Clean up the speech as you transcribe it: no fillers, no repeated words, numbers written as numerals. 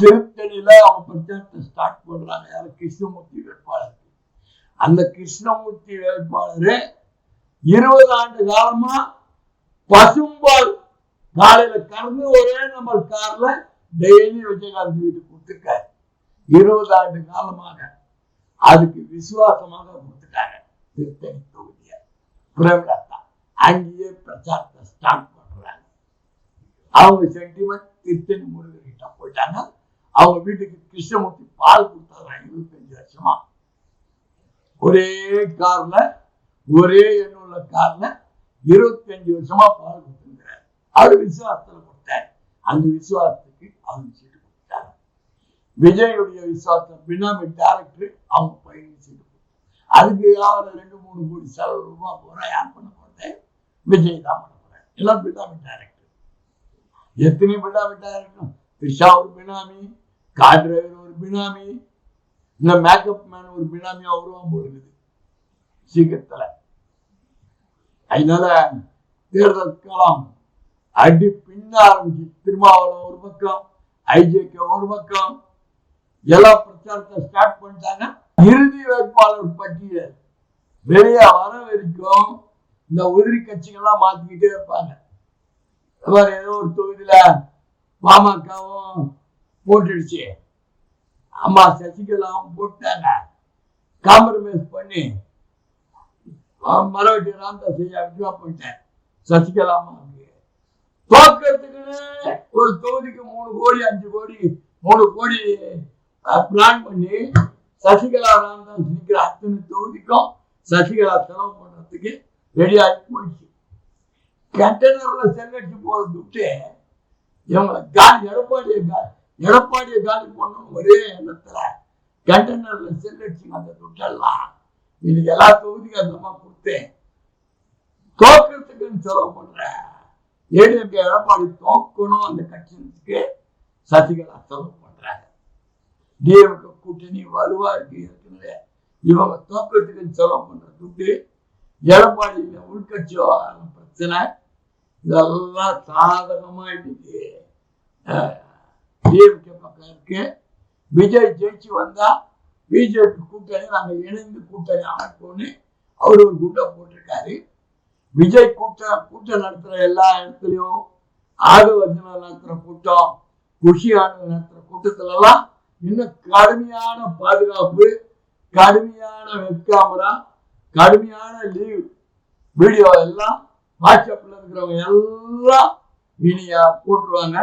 திருத்தணியில அவங்க பிரச்சாரத்தை ஸ்டார்ட் பண்றாங்க. யாரும் கிருஷ்ணமூர்த்தி வேட்பாளர். அந்த கிருஷ்ணமூர்த்தி வேட்பாளரு 20 ஆண்டு காலமா பசும்பால் காலையில கறந்து ஒரே நம்பர் கார்ல டெய்லி விஜயகாந்த் வீட்டுக்கு கொடுத்துருக்காரு. 20 ஆண்டு காலமாக அதுக்கு விசுவாசமாக கொடுத்துட்டாங்க. திருத்தணி தொகுதியை பிரேமலதா அங்கேயே பிரச்சாரத்தை ஸ்டார்ட் பண்றாங்க. அவங்க சென்டிமெண்ட் திருத்தணி முருகர் கிட்ட போயிட்டாங்க. அவங்க வீட்டுக்கு கிருஷ்ணமூர்த்தி பால் கொடுத்தாங்க 25 வருஷமா. ஒரே கார்ல ஒரே எண்ணுள்ள கார்ல 25 வருஷமா பால் கொடுத்துருக்கிறார். அவரு விசுவாசத்துல கொடுத்தாரு. அந்த விசுவாசத்துக்கு அவங்க சீட்டு கொடுத்தாங்க. விஜயுடைய விசுவாசம் பினாமி டைரக்டர் அவங்க பையன் சீட்டு கொடுத்தாங்க. அதுக்கு அவரை 2-3 கோடி செலவு ரூபாய் போறா. யார் பண்ண போறேன்? விஜய் தான் பண்ண போறேன். எல்லாம் பினாமி டைரக்டர். எத்தனை பினாமி டைரக்டர்? த்ரிஷா ஒரு பினாமி, கார் டிரைவர் ஒரு பினாமி, இந்த மேக்கப் மேன் ஒரு பினாமி அவரும் போடுது சீக்கிரத்துல. அதனால தேர்தல் காலம் அடி பின்ன ஆரம்பிச்சு திருமாவளவன் ஒரு பக்கம், ஐஜேகே ஒரு பக்கம், எல்லா பிரச்சாரத்தை ஸ்டார்ட் பண்ணிட்டாங்க. இறுதி வேட்பாளர் பட்டியல் வெளியே வர வரைக்கும் இந்த உதிரி கட்சிகள்லாம் மாத்திக்கிட்டே இருப்பாங்க. ஏதோ ஒரு தொகுதியில பாமகவும் போட்டுடுச்சு, அம்மா சசிகலாவும் போட்டாங்க. காம்ப்ரமைஸ் பண்ணி மரவட்டி ராமதாஸ் விஜயா போயிட்டேன். சசிகலா தோக்கிறதுக்குன்னு ஒரு தொகுதிக்கு 3 கோடி 5 கோடி 3 கோடி பிளான் பண்ணி சசிகலா ராமதாஸ் நிற்கிற அத்தனை தொகுதிக்கும் சசிகலா செலவு பண்றதுக்கு ரெடி ஆகி போயிடுச்சு. கண்டெய்னர்ல செல்லடிச்சு போற துட்டு இவங்களை காலி எடப்பாடியை காலி பண்ணணும் ஒரே எண்ணத்துல கண்டெய்னர்ல செல்லடிச்சுங்க. அந்த துட்டெல்லாம் இன்னைக்கு எல்லா தொகுதிக்கும் அந்த கொடுத்தேன். தோக்கிறதுக்குன்னு செலவு பண்ற ஏடிஎம்கே எடப்பாடி தோக்கணும் அந்த கட்சிக்கு சசிகலா செலவு பண்றாங்க. டிஎம்கே கூட்டணி வலுவா இருக்கு. ஏற்கனவே இவங்க தோக்கிறதுக்குன்னு செலவு பண்ற துட்டு எடப்பாடி உள்கட்சி பிரச்சனை இதெல்லாம் சாதகமா இன்னைக்கு டிஎம்கே பக்கம் இருக்கு. விஜய் ஜெயிச்சு வந்தா பிஜேபி கூட்டணி நாங்க இணைந்து கூட்டணி அமைப்போம்னு அவரு ஒரு கூட்டம் போட்டிருக்காரு. விஜய் கூட்டம் நடத்துற எல்லா இடத்துலயும், ஆகவர்ஜன நடத்துற கூட்டம், குஷியான நடத்துற கூட்டத்துல எல்லாம் இன்னும் கடுமையான பாதுகாப்பு, கடுமையான வெப் கேமரா, கடுமையான லீவ் வீடியோ எல்லாம் வாட்ஸ்அப்ல இருக்கிறவங்க எல்லாம் இனியா போட்டுருவாங்க.